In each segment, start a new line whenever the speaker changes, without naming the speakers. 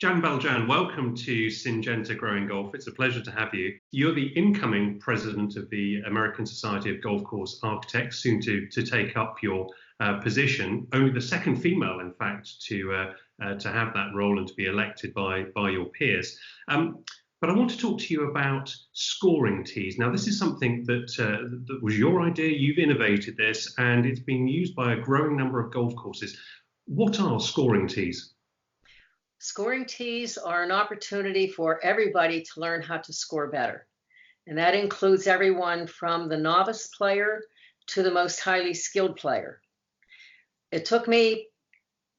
Jan Bel Jan, welcome to Syngenta Growing Golf. It's a pleasure to have you. You're the incoming president of the American Society of Golf Course Architects, soon to take up your position. Only the second female, in fact, to have that role and to be elected by your peers. But I want to talk to you about scoring tees. Now, this is something that was your idea. You've innovated this, and it's being used by a growing number of golf courses. What are scoring tees?
Scoring tees are an opportunity for everybody to learn how to score better. And that includes everyone from the novice player to the most highly skilled player. It took me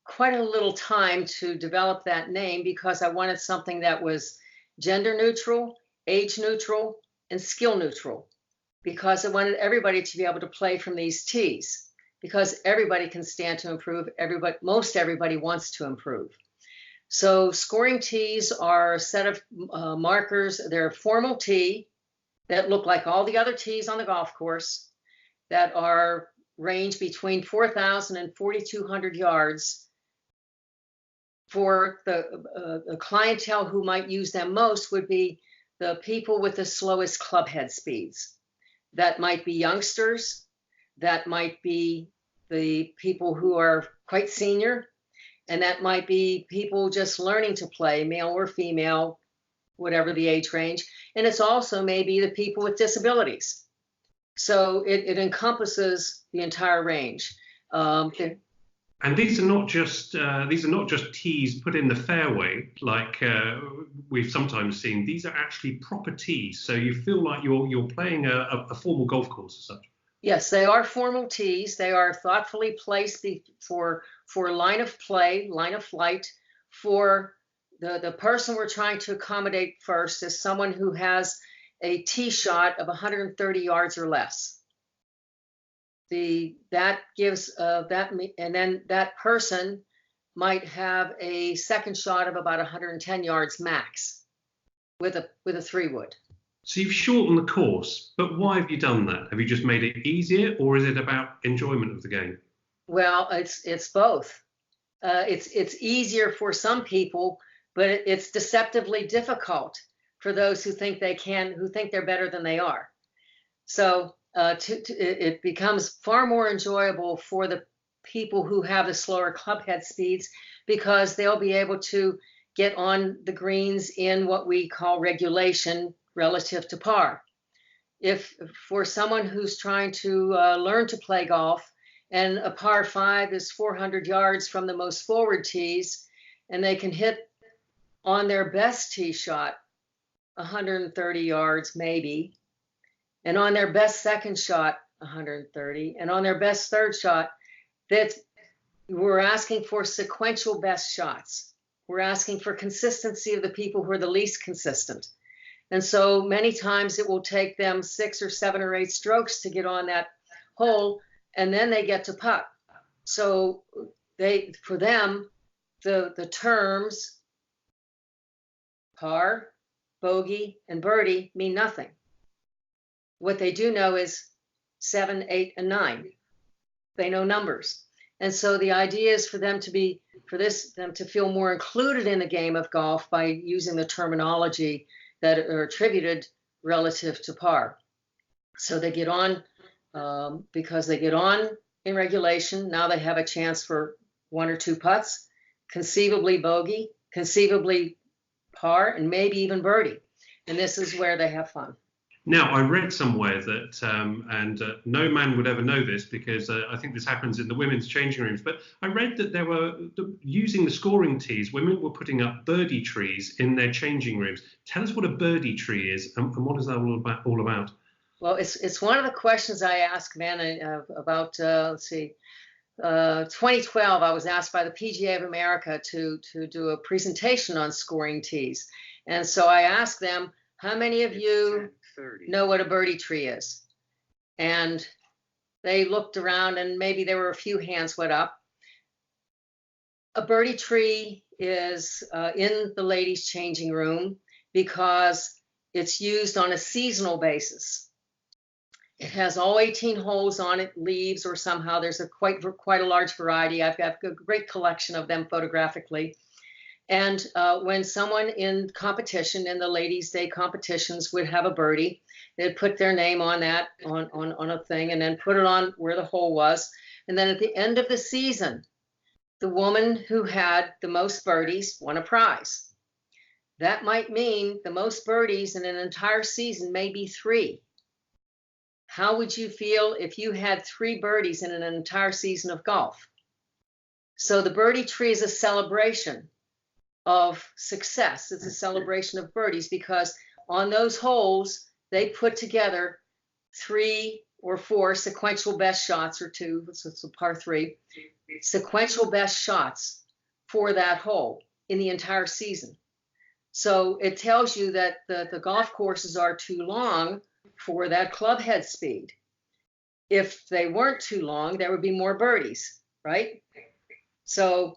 quite a little time to develop that name because I wanted something that was gender neutral, age neutral, and skill neutral, because I wanted everybody to be able to play from these tees, because everybody can stand to improve. Most everybody wants to improve. So scoring tees are a set of markers. They're a formal tee that look like all the other tees on the golf course that are range between 4,000 and 4,200 yards. For the clientele who might use them most would be the people with the slowest club head speeds. That might be youngsters. That might be the people who are quite senior. And that might be people just learning to play, male or female, whatever the age range. And it's also maybe the people with disabilities. So it encompasses the entire range.
And these are not just tees put in the fairway like we've sometimes seen. These are actually proper tees, so you feel like you're playing a formal golf course as such.
Yes, they are formal tees. They are thoughtfully placed for line of play, line of flight. For the person we're trying to accommodate first is someone who has a tee shot of 130 yards or less. That gives and then that person might have a second shot of about 110 yards max with a 3-wood.
So you've shortened the course, but why have you done that? Have you just made it easier, or is it about enjoyment of the game?
Well, it's both. It's easier for some people, but it's deceptively difficult for those who think they're better than they are. So it becomes far more enjoyable for the people who have the slower club head speeds, because they'll be able to get on the greens in what we call regulation relative to par. If for someone who's trying to learn to play golf, and a par 5 is 400 yards from the most forward tees, and they can hit on their best tee shot 130 yards maybe, and on their best second shot 130, and on their best third shot, that we're asking for sequential best shots. We're asking for consistency of the people who are the least consistent. And so many times it will take them 6 or 7 or 8 strokes to get on that hole, and then they get to putt. So for them, the terms par, bogey, and birdie mean nothing. What they do know is 7, 8, and 9. They know numbers. And so the idea is for them to feel more included in the game of golf by using the terminology that are attributed relative to par. So they get on, because they get on in regulation. Now they have a chance for 1 or 2 putts, conceivably bogey, conceivably par, and maybe even birdie. And this is where they have fun.
Now, I read somewhere that, and no man would ever know this because I think this happens in the women's changing rooms, but I read that using the scoring tees, women were putting up birdie trees in their changing rooms. Tell us what a birdie tree is and what is that all about?
Well, it's one of the questions I ask men about, 2012, I was asked by the PGA of America to do a presentation on scoring tees. And so I asked them, how many of you know what a birdie tree is? And they looked around, and maybe there were a few hands went up. A birdie tree is in the ladies' changing room because it's used on a seasonal basis. It has all 18 holes on it, leaves, or somehow there's quite a large variety. I've got a great collection of them photographically. And when someone in competition, in the ladies' day competitions, would have a birdie, they'd put their name on that, on a thing, and then put it on where the hole was. And then at the end of the season, the woman who had the most birdies won a prize. That might mean the most birdies in an entire season may be 3. How would you feel if you had 3 birdies in an entire season of golf? So the birdie tree is a celebration of success. It's a celebration of birdies, because on those holes, they put together 3 or 4 sequential best shots, or 2, so it's a par 3, sequential best shots for that hole in the entire season. So it tells you that the golf courses are too long for that club head speed. If they weren't too long, there would be more birdies, right? So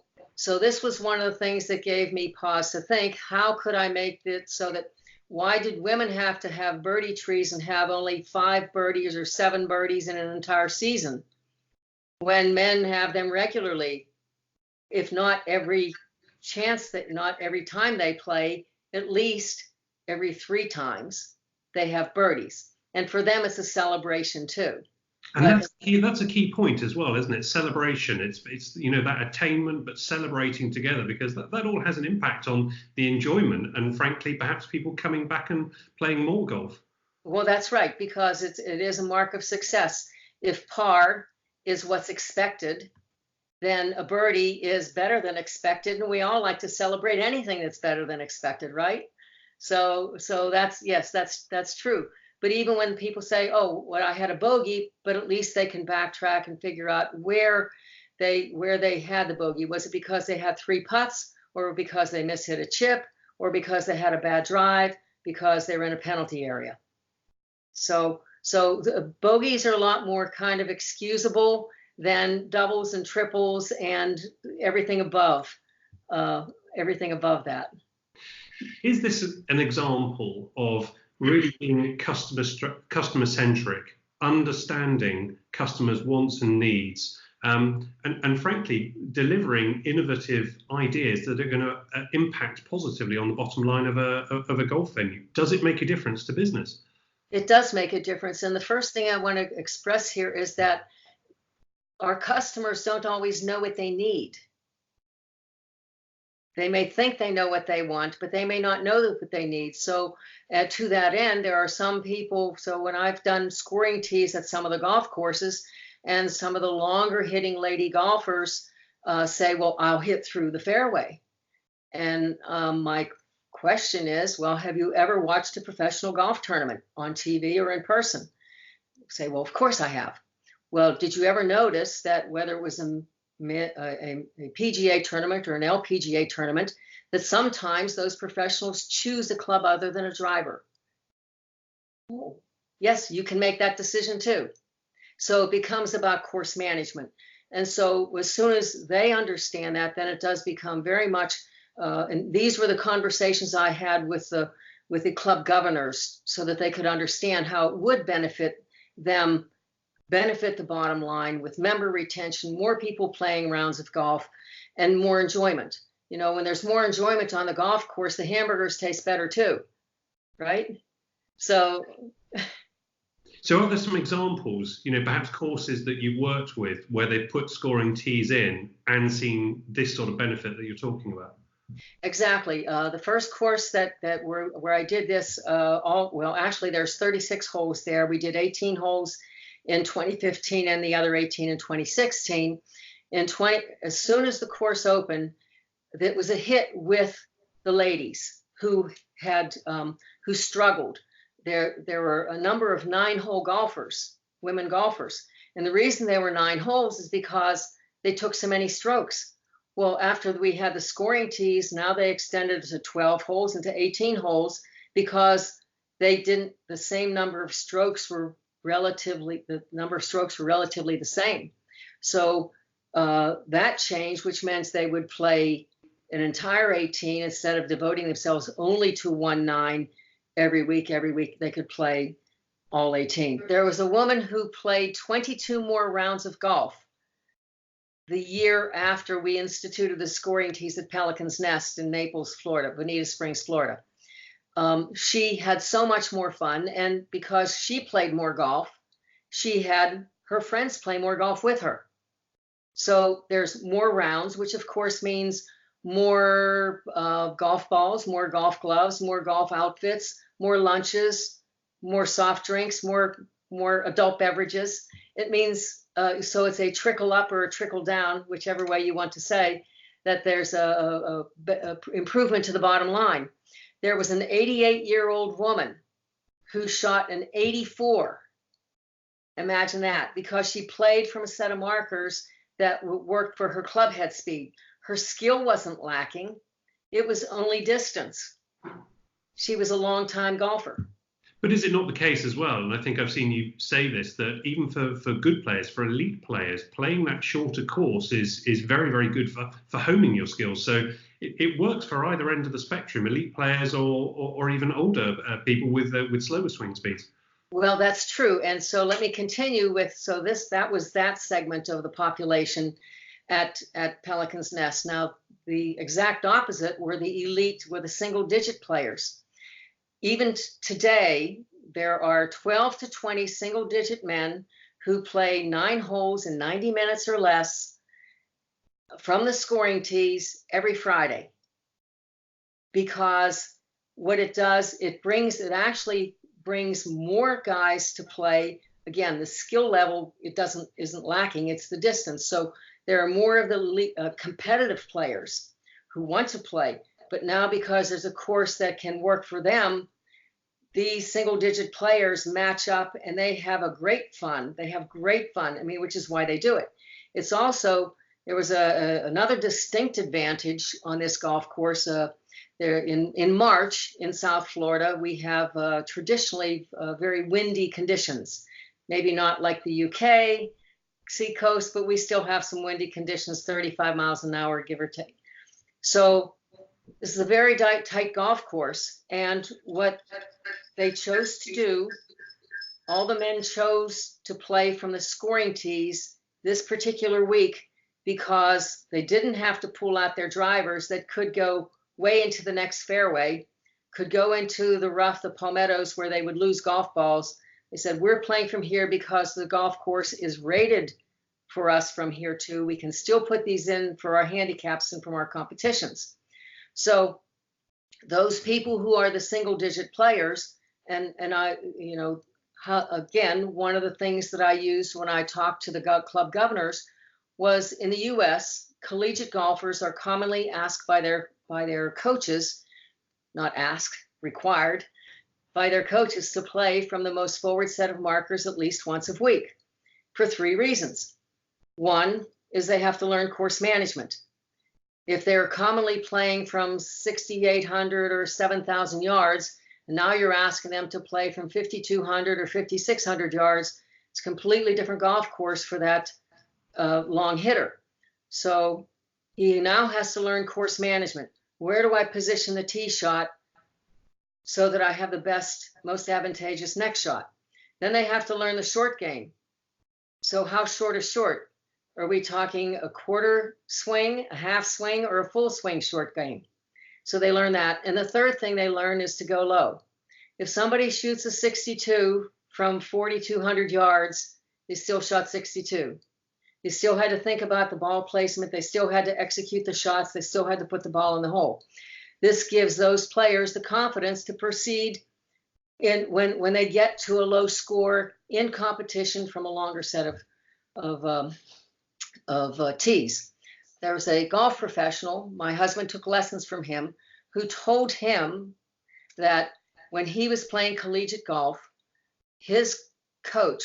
this was one of the things that gave me pause to think, how could I make it so that, why did women have to have birdie trees and have only 5 birdies or 7 birdies in an entire season, when men have them regularly, if not every chance, that not every time they play, at least every 3 times they have birdies. And for them, it's a celebration too.
And that's a key point as well, isn't it? Celebration. It's that attainment, but celebrating together, because that all has an impact on the enjoyment, and frankly, perhaps people coming back and playing more golf.
Well, that's right, because it is a mark of success. If par is what's expected, then a birdie is better than expected, and we all like to celebrate anything that's better than expected, right? So that's true. But even when people say, "Oh, well, I had a bogey," but at least they can backtrack and figure out where they had the bogey. Was it because they had 3 putts, or because they mishit a chip, or because they had a bad drive, because they were in a penalty area? So the bogeys are a lot more kind of excusable than doubles and triples and everything above that.
Is this an example of really being customer centric, understanding customers' wants and needs, and frankly delivering innovative ideas that are going to impact positively on the bottom line of a golf venue? Does it make a difference to business?
It does make a difference. And the first thing I want to express here is that our customers don't always know what they need. They may think they know what they want, but they may not know what they need. So to that end, there are some people, so when I've done scoring tees at some of the golf courses, and some of the longer hitting lady golfers say, well, I'll hit through the fairway. And my question is, well, have you ever watched a professional golf tournament on TV or in person? Say, well, of course I have. Well, did you ever notice that whether it was a PGA tournament or an LPGA tournament, that sometimes those professionals choose a club other than a driver? Oh, yes, you can make that decision too. So it becomes about course management. And so as soon as they understand that, then it does become very much, and these were the conversations I had with the club governors, so that they could understand how it would benefit them, benefit the bottom line with member retention, more people playing rounds of golf, and more enjoyment. When there's more enjoyment on the golf course, the hamburgers taste better too, right? So
are there some examples, perhaps courses that you've worked with where they've put scoring tees in and seen this sort of benefit that you're talking about?
Exactly. The first course where I did this, actually there's 36 holes there. We did 18 holes in 2015 and the other 18 in 2016. As soon as the course opened, it was a hit with the ladies who struggled. There were a number of 9-hole golfers, women golfers, and the reason they were 9 holes is because they took so many strokes. Well, after we had the scoring tees, now they extended to 12 holes and to 18 holes, because the same number of strokes were relatively the same. So that changed, which meant they would play an entire 18 instead of devoting themselves only to 1-9 every week. Every week they could play all 18. There was a woman who played 22 more rounds of golf the year after we instituted the scoring tees at Pelican's Nest in Naples, Florida, Bonita Springs, Florida. She had so much more fun, and because she played more golf, she had her friends play more golf with her. So there's more rounds, which of course means more golf balls, more golf gloves, more golf outfits, more lunches, more soft drinks, more adult beverages. It means, so it's a trickle up or a trickle down, whichever way you want to say, that there's a improvement to the bottom line. There was an 88-year-old woman who shot an 84. Imagine that, because she played from a set of markers that worked for her club head speed. Her skill wasn't lacking. It was only distance. She was a long-time golfer.
But is it not the case as well, and I think I've seen you say this, that even for good players, for elite players, playing that shorter course is very, very good for honing your skills. So it works for either end of the spectrum, elite players or even older people with slower swing speeds.
Well, that's true. And so let me continue with, so that was that segment of the population at Pelican's Nest. Now, the exact opposite were the single-digit players. Even today, there are 12 to 20 single-digit men who play 9 holes in 90 minutes or less from the scoring tees every Friday. Because what it does, it actually brings more guys to play. Again, the skill level, isn't lacking, it's the distance. So there are more of the competitive players who want to play. But now, because there's a course that can work for them, these single-digit players match up and they have great fun. They have great fun, which is why they do it. It's also, there was another distinct advantage on this golf course. There in March in South Florida, we have traditionally very windy conditions. Maybe not like the UK seacoast, but we still have some windy conditions, 35 miles an hour, give or take. So this is a very tight golf course, and what they chose to do, all the men chose to play from the scoring tees this particular week because they didn't have to pull out their drivers that could go way into the next fairway, could go into the rough, the palmettos, where they would lose golf balls. They said, we're playing from here because the golf course is rated for us from here too. We can still put these in for our handicaps and from our competitions. So those people who are the single-digit players, and I, again, one of the things that I used when I talked to the club governors was, in the U.S., collegiate golfers are commonly asked by their coaches, not asked, required by their coaches to play from the most forward set of markers at least once a week for 3 reasons. One is they have to learn course management. If they're commonly playing from 6,800 or 7,000 yards, and now you're asking them to play from 5,200 or 5,600 yards, it's a completely different golf course for that long hitter. So he now has to learn course management. Where do I position the tee shot so that I have the best, most advantageous next shot? Then they have to learn the short game. So how short is short? Are we talking a quarter swing, a half swing, or a full swing short game? So they learn that. And the third thing they learn is to go low. If somebody shoots a 62 from 4,200 yards, they still shot 62. They still had to think about the ball placement. They still had to execute the shots. They still had to put the ball in the hole. This gives those players the confidence to proceed when they get to a low score in competition from a longer set of tees. There was a golf professional, my husband took lessons from him, who told him that when he was playing collegiate golf, his coach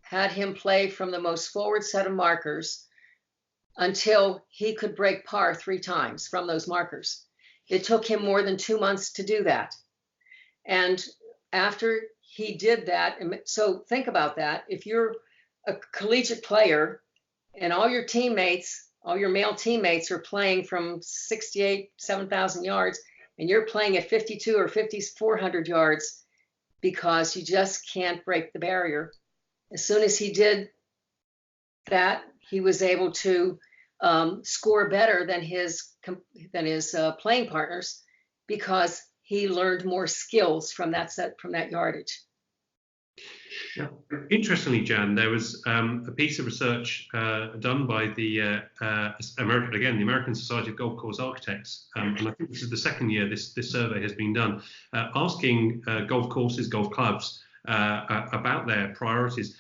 had him play from the most forward set of markers until he could break par 3 times from those markers. It took him more than 2 months to do that. And after he did that, so think about that. If you're a collegiate player and all your teammates, all your male teammates are playing from 68, 7,000 yards, and you're playing at 52 or 5,400 yards because you just can't break the barrier. As soon as he did that, he was able to score better than his playing partners because he learned more skills from that yardage.
Yeah. Interestingly, Jan, there was a piece of research done by the American Society of Golf Course Architects, and I think this is the second year this survey has been done, asking golf courses, golf clubs about their priorities.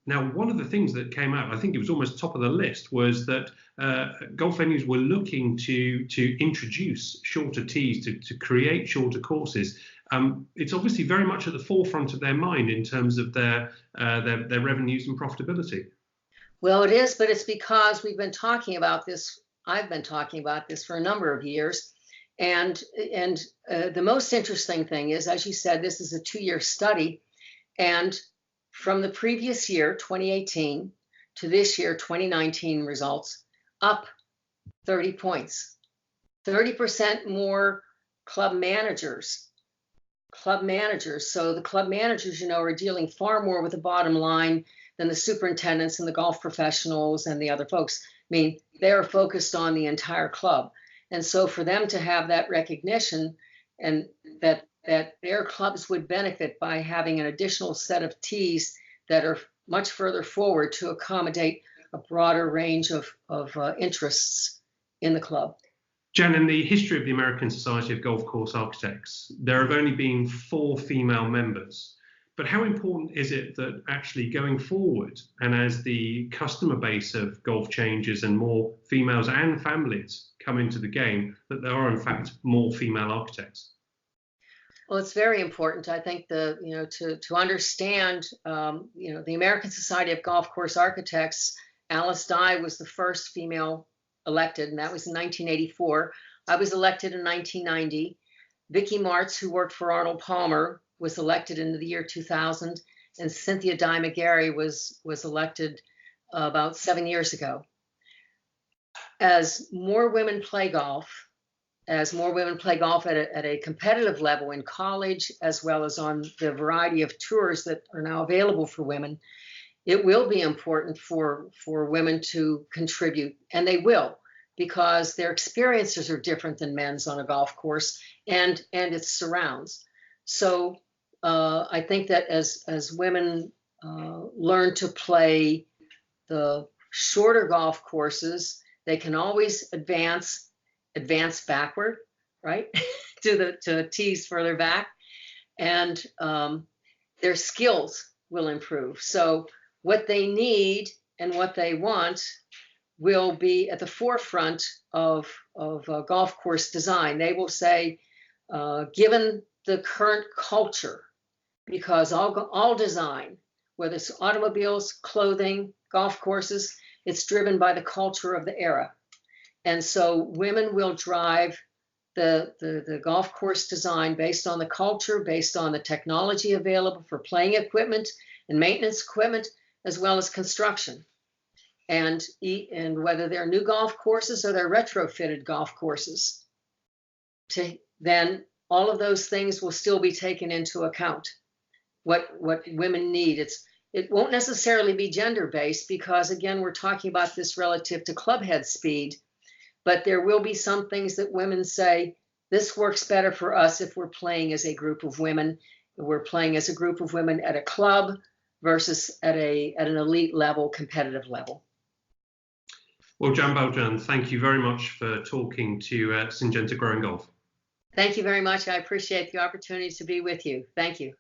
Now, one of the things that came out, I think it was almost top of the list, was that golf venues were looking to introduce shorter tees, to create shorter courses. It's obviously very much at the forefront of their mind in terms of their revenues and profitability.
Well, it is, but it's because we've been talking about this. I've been talking about this for a number of years, and the most interesting thing is, as you said, this is a 2-year study, and from the previous year, 2018, to this year, 2019 results, up 30 points, 30% more club managers. So the club managers, are dealing far more with the bottom line than the superintendents and the golf professionals and the other folks. I mean, they're focused on the entire club. And so for them to have that recognition and that their clubs would benefit by having an additional set of tees that are much further forward to accommodate a broader range of interests in the club.
Jan, in the history of the American Society of Golf Course Architects, there have only been 4 female members. But how important is it that actually going forward, and as the customer base of golf changes and more females and families come into the game, that there are in fact more female architects?
Well, it's very important. I think to understand, the American Society of Golf Course Architects, Alice Dye was the first female elected, and that was in 1984. I was elected in 1990. Vicki Martz, who worked for Arnold Palmer, was elected in the year 2000, and Cynthia Dye McGarry was elected about 7 years ago. As more women play golf at a competitive level in college, as well as on the variety of tours that are now available for women, it will be important for women to contribute, and they will, because their experiences are different than men's on a golf course and its surrounds. So I think that as women learn to play the shorter golf courses, they can always advance backward, right, to tees further back, and their skills will improve. So what they need and what they want will be at the forefront of golf course design. They will say, given the current culture, because all design, whether it's automobiles, clothing, golf courses, it's driven by the culture of the era. And so women will drive the golf course design based on the culture, based on the technology available for playing equipment and maintenance equipment, as well as construction. And whether they're new golf courses or they're retrofitted golf courses, then all of those things will still be taken into account. What women need. It won't necessarily be gender-based, because again, we're talking about this relative to club head speed, but there will be some things that women say, this works better for us if we're playing as a group of women. We're playing as a group of women at a club versus at an elite level, competitive level.
Well, Jan Bel Jan, thank you very much for talking to Syngenta Growing Golf.
Thank you very much. I appreciate the opportunity to be with you. Thank you.